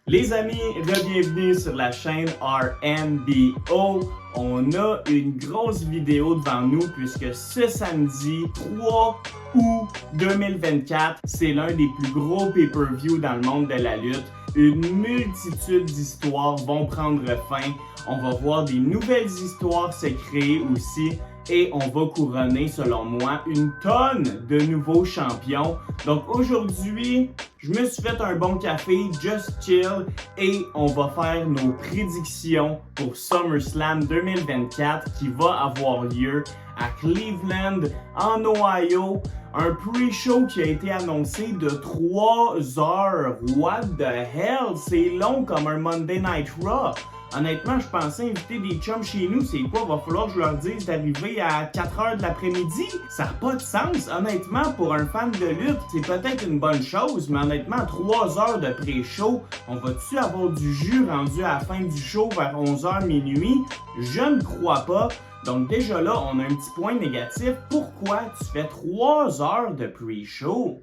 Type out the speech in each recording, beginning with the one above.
Les amis, bienvenue sur la chaîne RNBO. On a une grosse vidéo devant nous puisque ce samedi 3 août 2024, c'est l'un des plus gros pay-per-view dans le monde de la lutte. Une multitude d'histoires vont prendre fin. On va voir des nouvelles histoires se créer aussi. Et on va couronner, selon moi, une tonne de nouveaux champions. Donc aujourd'hui, je me suis fait un bon café, just chill, et on va faire nos prédictions pour SummerSlam 2024 qui va avoir lieu à Cleveland, en Ohio. Un pre-show qui a été annoncé de 3 heures. What the hell? C'est long comme un Monday Night Raw. Honnêtement, je pensais inviter des chums chez nous. C'est quoi? Va falloir que je leur dise d'arriver à 4 heures de l'après-midi? Ça n'a pas de sens. Honnêtement, pour un fan de lutte, c'est peut-être une bonne chose, mais honnêtement, 3 heures de pré-show, on va-tu avoir du jus rendu à la fin du show vers 11h minuit? Je ne crois pas. Donc déjà là, on a un petit point négatif. Pourquoi tu fais 3 heures de pre-show?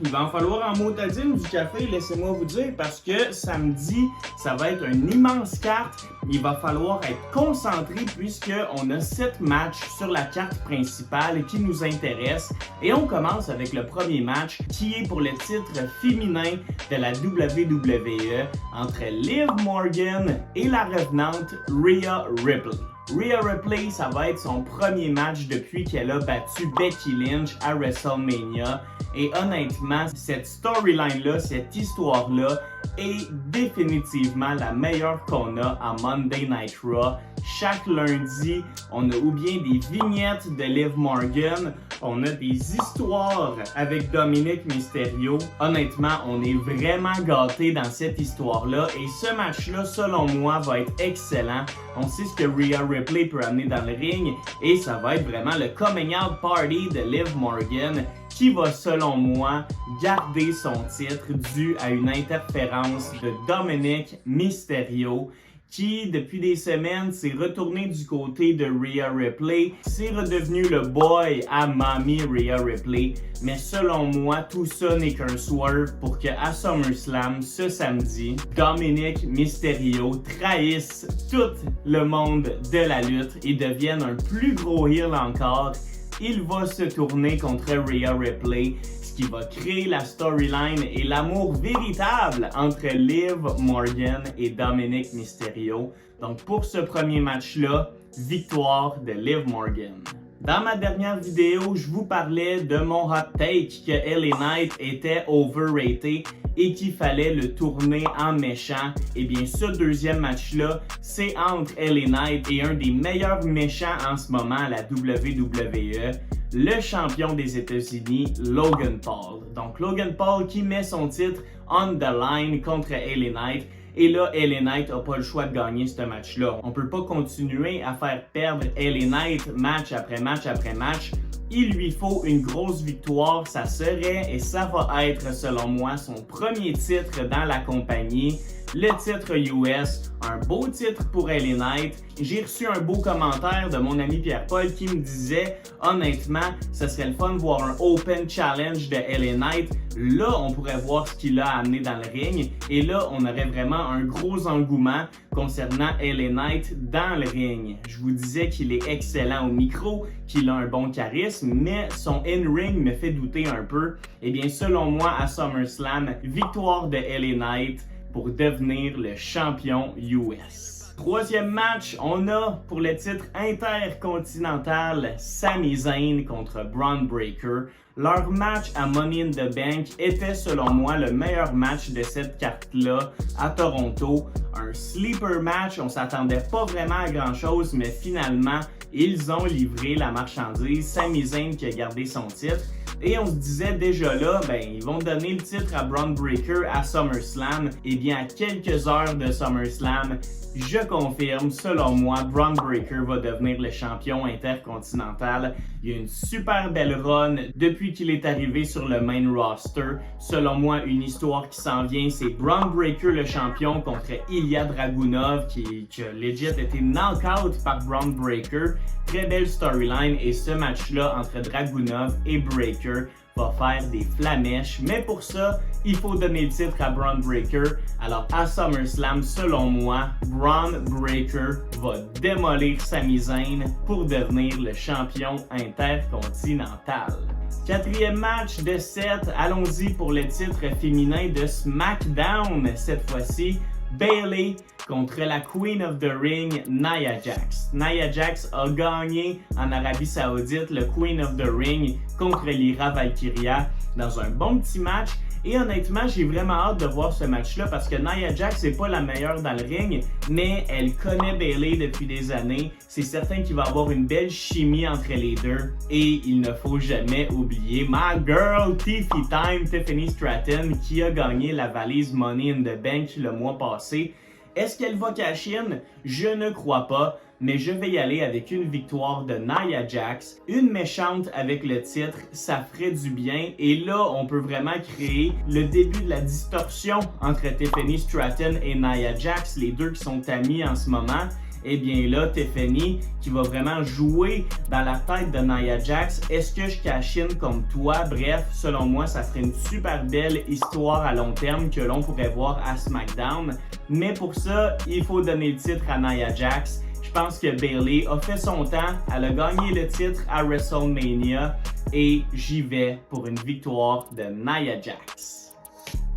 Il va en falloir en motadine du café, laissez-moi vous dire, parce que samedi, ça va être une immense carte. Il va falloir être concentré puisqu'on a 7 matchs sur la carte principale qui nous intéressent. Et on commence avec le premier match qui est pour le titre féminin de la WWE entre Liv Morgan et la revenante Rhea Ripley. Rhea Ripley, ça va être son premier match depuis qu'elle a battu Becky Lynch à WrestleMania. Et honnêtement, cette storyline-là, cette histoire-là est définitivement la meilleure qu'on a à Monday Night Raw. Chaque lundi, on a ou bien des vignettes de Liv Morgan, on a des histoires avec Dominic Mysterio. Honnêtement, on est vraiment gâtés dans cette histoire-là et ce match-là, selon moi, va être excellent. On sait ce que Rhea Ripley peut amener dans le ring et ça va être vraiment le coming out party de Liv Morgan qui va, selon moi, garder son titre dû à une interférence de Dominic Mysterio qui, depuis des semaines, s'est retourné du côté de Rhea Ripley, s'est redevenu le boy à Mommy Rhea Ripley. Mais selon moi, tout ça n'est qu'un swerve pour que à SummerSlam, ce samedi, Dominic Mysterio trahisse tout le monde de la lutte et devienne un plus gros heel encore. Il va se tourner contre Rhea Ripley, ce qui va créer la storyline et l'amour véritable entre Liv Morgan et Dominic Mysterio. Donc pour ce premier match-là, victoire de Liv Morgan. Dans ma dernière vidéo, je vous parlais de mon hot take que LA Knight était overrated et qu'il fallait le tourner en méchant. Et bien ce deuxième match-là, c'est entre LA Knight et un des meilleurs méchants en ce moment à la WWE, le champion des États-Unis, Logan Paul. Donc Logan Paul qui met son titre on the line contre LA Knight. Et là, LA Knight n'a pas le choix de gagner ce match-là. On ne peut pas continuer à faire perdre LA Knight match après match après match. Il lui faut une grosse victoire, ça serait et ça va être selon moi son premier titre dans la compagnie. Le titre US, un beau titre pour LA Knight. J'ai reçu un beau commentaire de mon ami Pierre-Paul qui me disait honnêtement, ce serait le fun de voir un Open Challenge de LA Knight. Là, on pourrait voir ce qu'il a amené dans le ring et là, on aurait vraiment un gros engouement concernant LA Knight dans le ring. Je vous disais qu'il est excellent au micro, qu'il a un bon charisme, mais son in-ring me fait douter un peu. Eh bien, selon moi, à SummerSlam, victoire de LA Knight pour devenir le champion US. Troisième match, on a pour le titre intercontinental Sami Zayn contre Bron Breakker. Leur match à Money in the Bank était selon moi le meilleur match de cette carte-là à Toronto. Un sleeper match, on s'attendait pas vraiment à grand chose, mais finalement, ils ont livré la marchandise. Sami Zayn qui a gardé son titre. Et on se disait déjà là, ils vont donner le titre à Bron Breakker à SummerSlam. Et bien, à quelques heures de SummerSlam, je confirme, selon moi, Bron Breakker va devenir le champion intercontinental. Il y a une super belle run depuis qu'il est arrivé sur le main roster. Selon moi, une histoire qui s'en vient, c'est Bron Breakker le champion contre Ilya Dragunov qui a legit été knock-out par Bron Breakker. Très belle storyline et ce match-là entre Dragunov et Breakker va faire des flamèches. Mais pour ça, il faut donner le titre à Bron Breakker. Alors à SummerSlam, selon moi, Bron Breakker va démolir Sami Zayn pour devenir le champion intercontinental. Quatrième match de 7, allons-y pour le titre féminin de SmackDown. Cette fois-ci, Bayley contre la Queen of the Ring, Nia Jax. Nia Jax a gagné en Arabie Saoudite le Queen of the Ring contre Lyra Valkyria dans un bon petit match. Et honnêtement, j'ai vraiment hâte de voir ce match-là parce que Nia Jax n'est pas la meilleure dans le ring, mais elle connaît Bayley depuis des années. C'est certain qu'il va y avoir une belle chimie entre les deux. Et il ne faut jamais oublier ma girl Tiffany Stratton qui a gagné la valise Money in the Bank le mois passé. Est-ce qu'elle va cash in? Je ne crois pas, mais je vais y aller avec une victoire de Nia Jax. Une méchante avec le titre, ça ferait du bien. Et là, on peut vraiment créer le début de la distorsion entre Tiffany Stratton et Nia Jax, les deux qui sont amis en ce moment. Eh bien là, Tiffany, qui va vraiment jouer dans la tête de Nia Jax, est-ce que je cash in comme toi? Bref, selon moi, ça ferait une super belle histoire à long terme que l'on pourrait voir à SmackDown. Mais pour ça, il faut donner le titre à Nia Jax. Je pense que Bayley a fait son temps, elle a gagné le titre à WrestleMania et j'y vais pour une victoire de Nia Jax.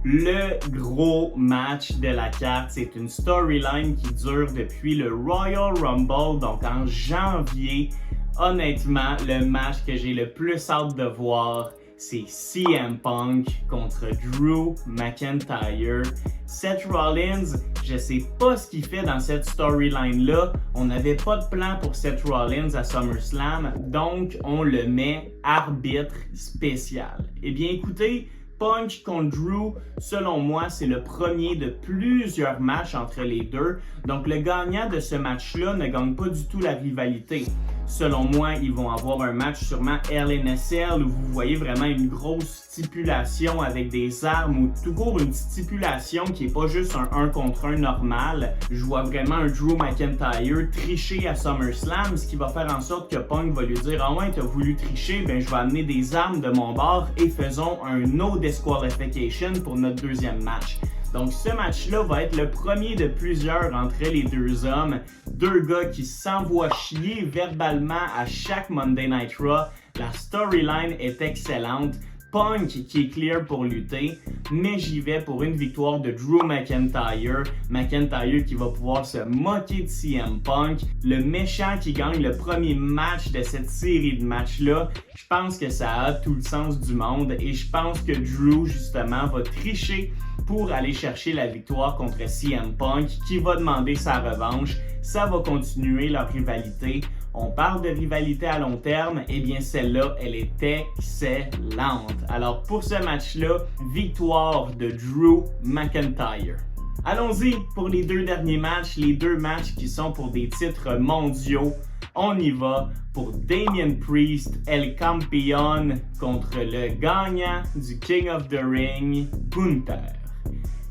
Le gros match de la carte, c'est une storyline qui dure depuis le Royal Rumble, donc en janvier. Honnêtement, le match que j'ai le plus hâte de voir, c'est CM Punk contre Drew McIntyre. Seth Rollins, je sais pas ce qu'il fait dans cette storyline-là. On n'avait pas de plan pour Seth Rollins à SummerSlam, donc on le met arbitre spécial. Eh bien écoutez, Punk contre Drew, selon moi, c'est le premier de plusieurs matchs entre les deux. Donc le gagnant de ce match-là ne gagne pas du tout la rivalité. Selon moi, ils vont avoir un match sûrement LNSL où vous voyez vraiment une grosse stipulation avec des armes ou tout court une stipulation qui n'est pas juste un 1 contre 1 normal. Je vois vraiment un Drew McIntyre tricher à SummerSlam, ce qui va faire en sorte que Punk va lui dire « Ah ouais, t'as voulu tricher, ben je vais amener des armes de mon bord et faisons un no disqualification pour notre deuxième match. » Donc ce match-là va être le premier de plusieurs entre les deux hommes. Deux gars qui s'envoient chier verbalement à chaque Monday Night Raw. La storyline est excellente. Punk qui est clear pour lutter, mais j'y vais pour une victoire de Drew McIntyre. McIntyre qui va pouvoir se moquer de CM Punk. Le méchant qui gagne le premier match de cette série de matchs-là. Je pense que ça a tout le sens du monde et je pense que Drew justement va tricher pour aller chercher la victoire contre CM Punk qui va demander sa revanche. Ça va continuer leur rivalité. On parle de rivalité à long terme, eh bien celle-là, elle est excellente. Alors pour ce match-là, victoire de Drew McIntyre. Allons-y pour les deux derniers matchs, les deux matchs qui sont pour des titres mondiaux. On y va pour Damian Priest, El Campeón, contre le gagnant du King of the Ring, Gunther.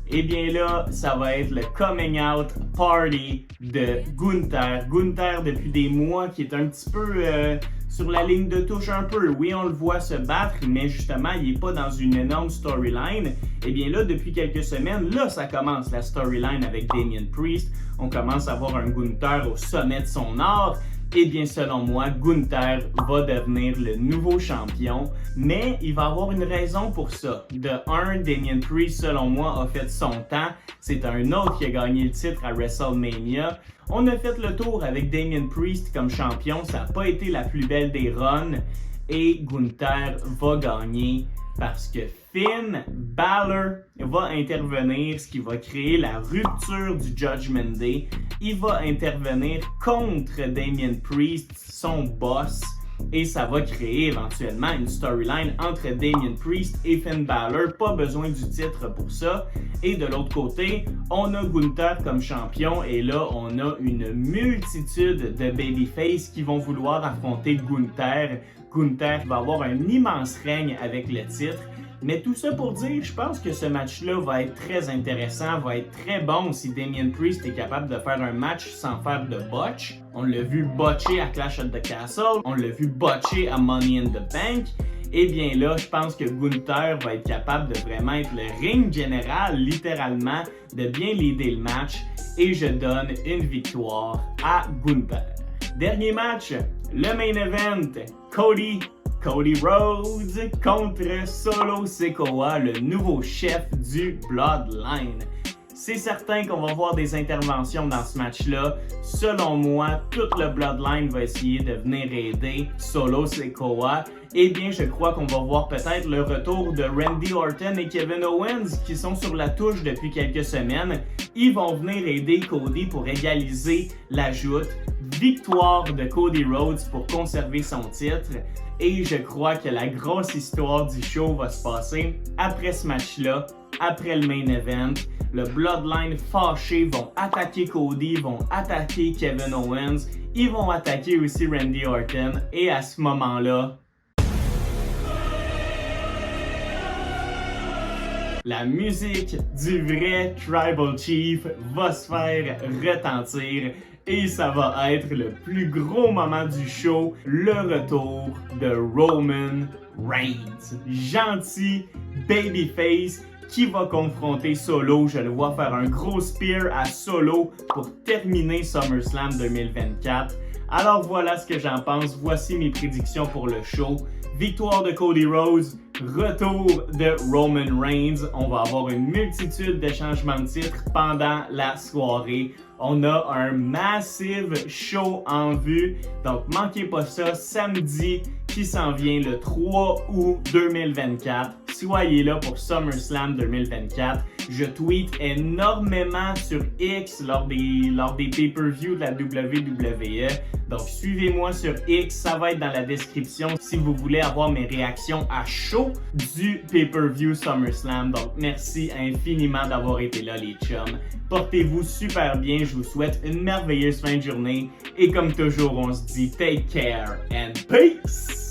Eh bien là, ça va être le coming out party de Gunther. Gunther, depuis des mois, qui est un petit peu sur la ligne de touche un peu. Oui, on le voit se battre, mais justement, il n'est pas dans une énorme storyline. Eh bien là, depuis quelques semaines, là, ça commence la storyline avec Damian Priest. On commence à voir un Gunther au sommet de son art. Eh bien, selon moi, Gunther va devenir le nouveau champion, mais il va avoir une raison pour ça. De un, Damian Priest, selon moi, a fait son temps. C'est un autre qui a gagné le titre à WrestleMania. On a fait le tour avec Damian Priest comme champion. Ça n'a pas été la plus belle des runs. Et Gunther va gagner parce que Finn Balor va intervenir, ce qui va créer la rupture du Judgment Day. Il va intervenir contre Damian Priest, son boss, et ça va créer éventuellement une storyline entre Damian Priest et Finn Balor. Pas besoin du titre pour ça. Et de l'autre côté, on a Gunther comme champion, et là, on a une multitude de babyface qui vont vouloir affronter Gunther. Gunther va avoir un immense règne avec le titre. Mais tout ça pour dire, je pense que ce match-là va être très intéressant, va être très bon si Damian Priest est capable de faire un match sans faire de botch. On l'a vu botcher à Clash at the Castle, on l'a vu botcher à Money in the Bank. eh bien là, je pense que Gunther va être capable de vraiment être le ring général, littéralement, de bien leader le match, et je donne une victoire à Gunther. Dernier match, le main event, Cody Rhodes contre Solo Sikoa, le nouveau chef du Bloodline. C'est certain qu'on va voir des interventions dans ce match-là. Selon moi, tout le Bloodline va essayer de venir aider Solo Sikoa. Eh bien, je crois qu'on va voir peut-être le retour de Randy Orton et Kevin Owens qui sont sur la touche depuis quelques semaines. Ils vont venir aider Cody pour égaliser la joute. Victoire de Cody Rhodes pour conserver son titre. Et je crois que la grosse histoire du show va se passer après ce match-là, après le main event. Le Bloodline fâché vont attaquer Cody, vont attaquer Kevin Owens, ils vont attaquer aussi Randy Orton. Et à ce moment-là, la musique du vrai Tribal Chief va se faire retentir et ça va être le plus gros moment du show, le retour de Roman Reigns. Gentil babyface qui va confronter Solo. Je le vois faire un gros spear à Solo pour terminer SummerSlam 2024. Alors voilà ce que j'en pense. Voici mes prédictions pour le show. Victoire de Cody Rhodes, retour de Roman Reigns. On va avoir une multitude de changements de titre pendant la soirée. On a un massive show en vue. Donc manquez pas ça samedi qui s'en vient le 3 août 2024. Soyez là pour SummerSlam 2024. Je tweet énormément sur X lors des pay-per-views de la WWE. Donc suivez-moi sur X, ça va être dans la description si vous voulez avoir mes réactions à chaud du pay-per-view SummerSlam. Donc merci infiniment d'avoir été là les chums. Portez-vous super bien, je vous souhaite une merveilleuse fin de journée et comme toujours on se dit take care and peace!